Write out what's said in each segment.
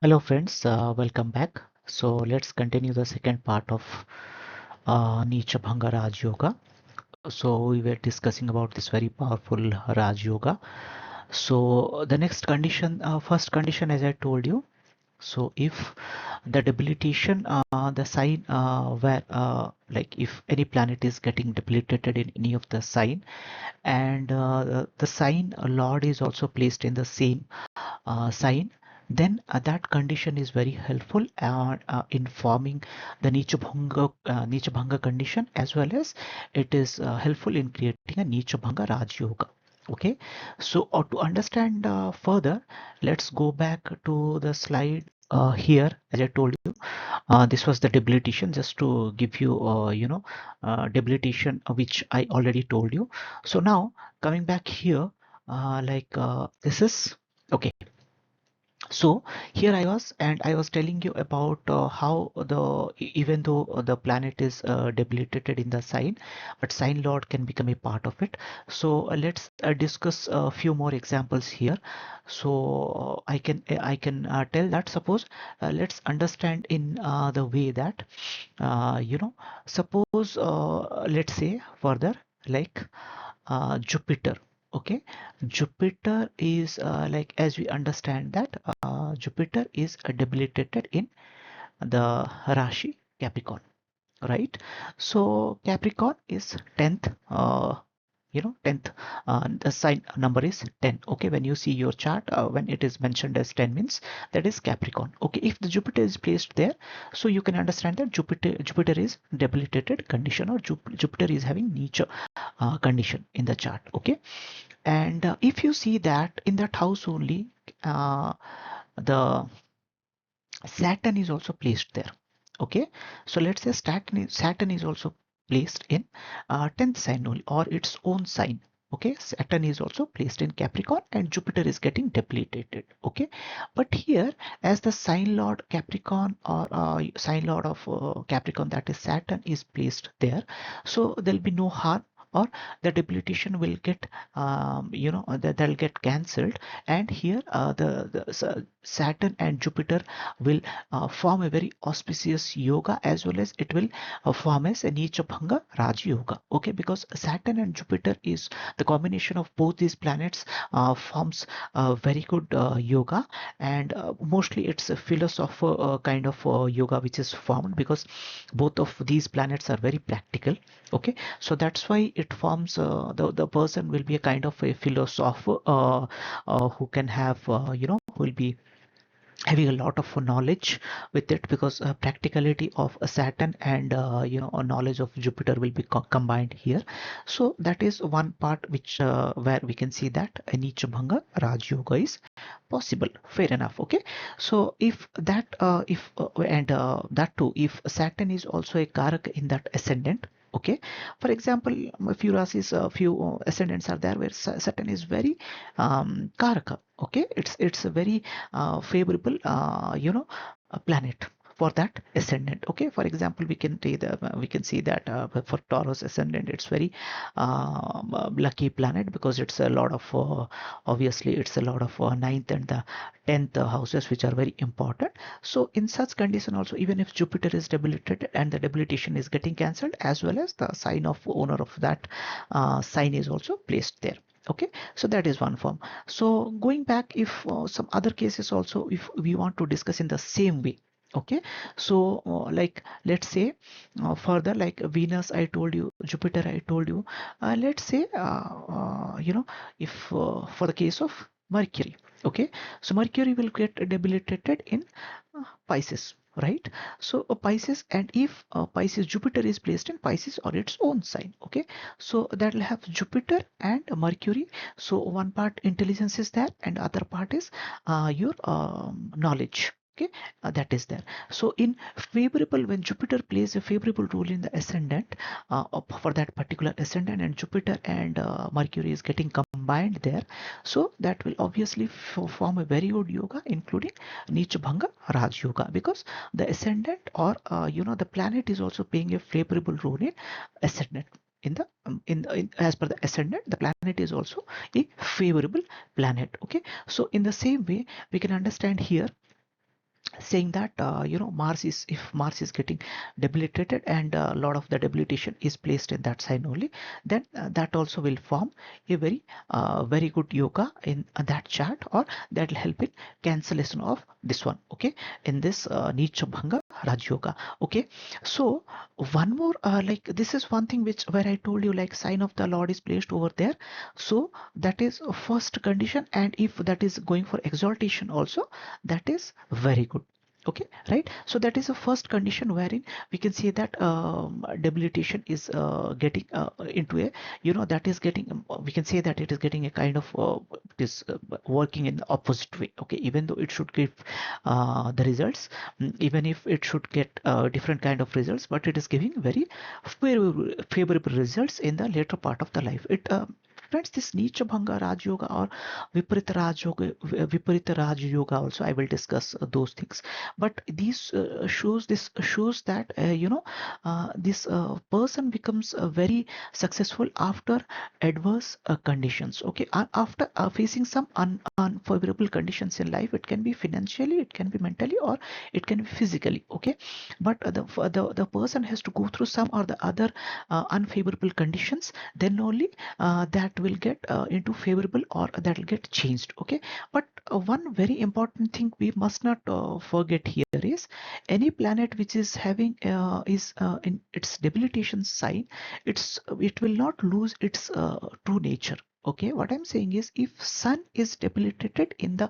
Hello friends, welcome back. So let's continue the second part of Neecha Bhanga Raj Yoga. So we were discussing about this very powerful Raj Yoga. So the next condition, first condition, as I told you. So if the debilitation, the sign where like if any planet is getting debilitated in any of the sign, and the sign Lord is also placed in the same sign, then that condition is very helpful in forming the Neecha Bhanga condition, as well as it is helpful in creating a Neecha Bhanga Raj Yoga. Okay, so to understand further, let's go back to the slide here. As I told you, this was the debilitation, just to give you debilitation, which I already told you. So now coming back here, this is okay. So here I was telling you about how even though the planet is debilitated in the sign, but sign lord can become a part of it. So let's discuss a few more examples here. So I can tell that, suppose let's understand in the way that suppose let's say further, like Jupiter. Okay, Jupiter is like, as we understand that Jupiter is debilitated in the Rashi Capricorn, right? So Capricorn is 10th, 10th, the sign number is 10. Okay, when you see your chart, when it is mentioned as 10 means that is Capricorn. Okay, if the Jupiter is placed there, so you can understand that Jupiter is debilitated condition, or Jupiter is having Neecha condition in the chart. Okay, and if you see that in that house only, the Saturn is also placed there. Okay, so let's say Saturn is also placed in 10th sign only, or its own sign. Okay, Saturn is also placed in Capricorn and Jupiter is getting debilitated. Okay, but here, as the sign lord Capricorn, or sign lord of Capricorn, that is Saturn, is placed there, so there'll be no harm, or the debilitation will get that'll get cancelled. And here the Saturn and Jupiter will form a very auspicious yoga, as well as it will form as a Neecha Bhanga Raj Yoga. Okay, because Saturn and Jupiter is the combination of both these planets, forms a very good yoga, and mostly it's a philosopher kind of yoga which is formed, because both of these planets are very practical. Okay, so that's why it forms, the person will be a kind of a philosopher, who can have who will be having a lot of knowledge with it, because practicality of Saturn and a knowledge of Jupiter will be combined here. So that is one part which where we can see that a Neecha Bhanga Raj Yoga is possible. Fair enough. Okay, so if that if and that too, if Saturn is also a karak in that ascendant. Okay, for example, a few rasis, a few ascendants are there where Saturn is very karaka. Okay, it's a very favorable planet for that ascendant. Okay, for example, we can see that for Taurus ascendant, it's very lucky planet, because it's a lot of obviously it's a lot of ninth and the 10th houses, which are very important. So in such condition also, even if Jupiter is debilitated and the debilitation is getting cancelled, as well as the sign of owner of that sign is also placed there. Okay, so that is one form. So going back, if some other cases also, if we want to discuss in the same way. Okay, so like let's say further, like Venus I told you, Jupiter I told you, let's say if for the case of Mercury. Okay, so Mercury will get debilitated in Pisces, right? So Pisces, and if Pisces, Jupiter is placed in Pisces or its own sign. Okay, so that will have Jupiter and Mercury. So one part intelligence is there, and other part is your knowledge. Okay, that is there. So in favorable, when Jupiter plays a favorable role in the ascendant, for that particular ascendant, and Jupiter and Mercury is getting combined there, so that will obviously form a very good yoga, including Neecha Bhanga Raj Yoga, because the ascendant, or the planet is also playing a favorable role in ascendant. As per the ascendant, the planet is also a favorable planet. Okay, so in the same way, we can understand here saying that Mars is, if Mars is getting debilitated and a lot of the debilitation is placed in that sign only, then that also will form a very good yoga in that chart, or that will help in cancellation of this one, okay, in this Neecha Bhanga Raj Yoga. Okay, so one more, like this is one thing which where I told you, like sign of the Lord is placed over there, so that is a first condition, and if that is going for exaltation also, that is very good. Okay, right, so that is the first condition wherein we can say that debilitation is getting into a, that is getting, we can say that it is getting a kind of it is working in the opposite way. Okay, even though it should give the results, even if it should get different kind of results, but it is giving very favorable results in the later part of the life. It friends, this Neecha Bhanga Raj Yoga or Viparita Raj Yoga also, I will discuss those things. But these this shows that this person becomes very successful after adverse conditions. Okay, after facing some unfavorable conditions in life, it can be financially, it can be mentally, or it can be physically. Okay, but the person has to go through some or the other unfavorable conditions, then only that will get into favorable, or that will get changed. Okay, but one very important thing we must not forget here is, any planet which is having is in its debilitation sign, it will not lose its true nature. Okay, what I'm saying is, if Sun is debilitated in the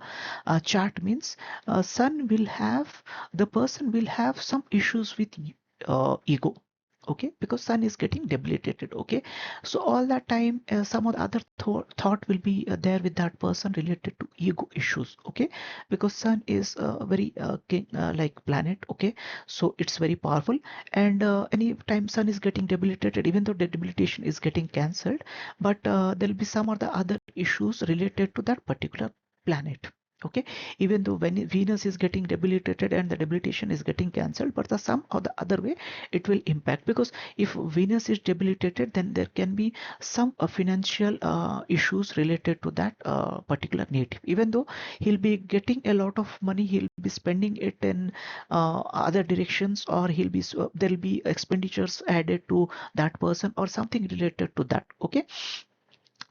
chart, means Sun will have, the person will have some issues with ego. Okay, because Sun is getting debilitated. Okay, so all that time some of the other thought will be there with that person related to ego issues. Okay, because Sun is very like planet. Okay, so it's very powerful, and any time Sun is getting debilitated, even though the debilitation is getting cancelled, but there will be some of the other issues related to that particular planet. Okay, even though when Venus is getting debilitated and the debilitation is getting cancelled, but the some or the other way it will impact, because if Venus is debilitated, then there can be some financial issues related to that particular native. Even though he'll be getting a lot of money, he'll be spending it in other directions, or there'll be expenditures added to that person or something related to that. Okay,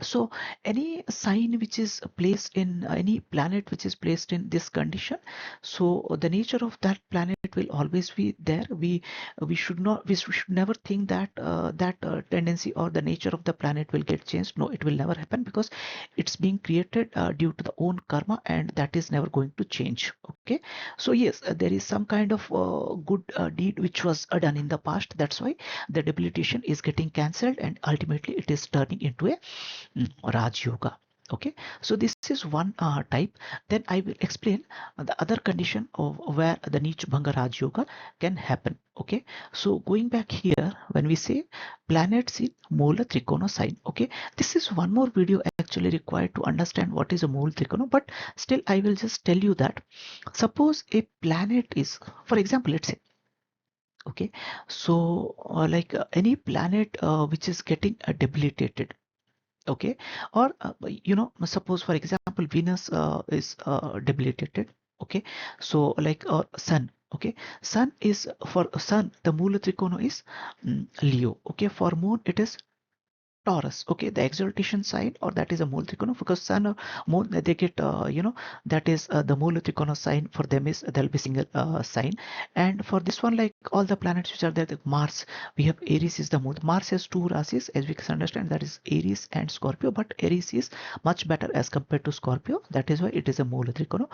so any sign which is placed in any planet which is placed in this condition, so the nature of that planet will always be there. We should not, we should never think that that tendency or the nature of the planet will get changed. No, it will never happen, because it's being created due to the own karma, and that is never going to change. Okay, so yes, there is some kind of good deed which was done in the past, that's why the debilitation is getting cancelled, and ultimately it is turning into a Raj Yoga. Okay, so this is one type. Then I will explain the other condition of where the Neecha Bhanga Raj Yoga can happen. Okay, so going back here, when we say planets in Moola Trikona sign, okay, this is one more video actually required to understand what is a Moola Trikona, but still I will just tell you that, suppose a planet is, for example, let's say, okay, so any planet which is getting debilitated. Okay, or suppose for example Venus is debilitated. Okay, so like Sun. Okay, Sun is, for Sun the Mula Trikona is Leo. Okay, for Moon it is Taurus. Okay, the exaltation sign, or that is a mole trikona, because Sun or Moon they get that is the mole trikona sign for them is there'll be single sign. And for this one, like all the planets which are there, the Mars, we have Aries is the moon. Mars has two rasis, as we can understand, that is Aries and Scorpio, but Aries is much better as compared to Scorpio. That is why it is a mole trikona,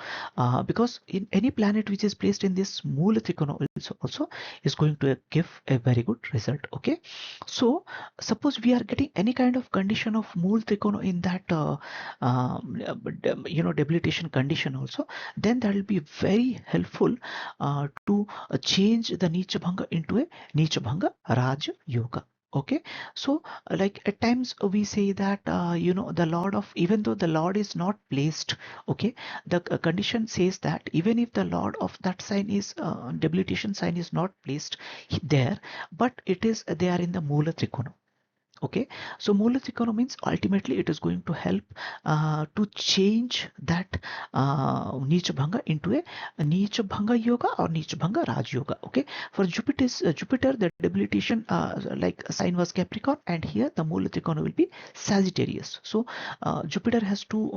because in any planet which is placed in this mole trikona also is going to give a very good result. Okay, so suppose we are getting any kind of condition of mool trikona in that debilitation condition also, then that will be very helpful to change the Neecha Bhanga into a Neecha Bhanga Raj Yoga. Okay, so like at times we say that the Lord of, even though the Lord is not placed, okay, the condition says that even if the Lord of that sign is debilitation sign is not placed there, but it is they are in the Moola Trikona. Okay, so Mula Trikona means ultimately it is going to help to change that Neecha Bhanga into a Neecha Bhanga yoga or Neecha Bhanga Raj yoga. Okay, for Jupiter, the debilitation like sign was Capricorn, and here the Mula Trikona will be Sagittarius. So Jupiter has two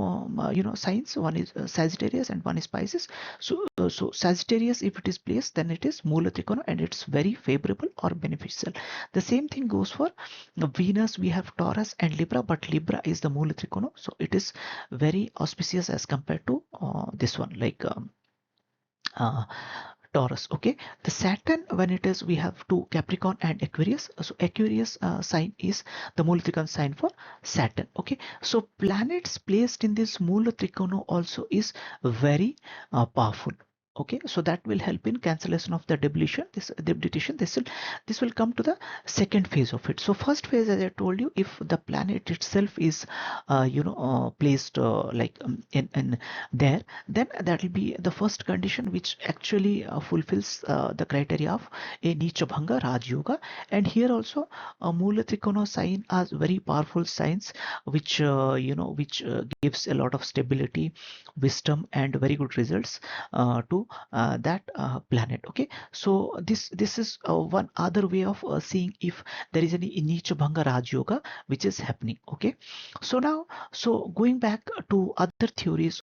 signs. One is Sagittarius and one is Pisces. So Sagittarius, if it is placed, then it is Mula Trikona, and it's very favorable or beneficial. The same thing goes for Venus. We have Taurus and Libra, but Libra is the Mula Trikona, so it is very auspicious as compared to this one, like uh, Taurus. Okay, the Saturn, when it is, we have two Capricorn and Aquarius. So Aquarius sign is the Mula Trikona sign for Saturn. Okay, so planets placed in this Mula Trikona also is very powerful. Okay, so that will help in cancellation of the debilitation. This will come to the second phase of it. So first phase, as I told you, if the planet itself is placed like in there, then that will be the first condition which actually fulfills the criteria of a Neecha Bhanga Raj Yoga. And here also Mula Trikona sign are very powerful signs which gives a lot of stability, wisdom, and very good results to that planet. Okay, so this is one other way of seeing if there is any Neecha Bhanga Raj Yoga which is happening. Okay, so now, so going back to other theories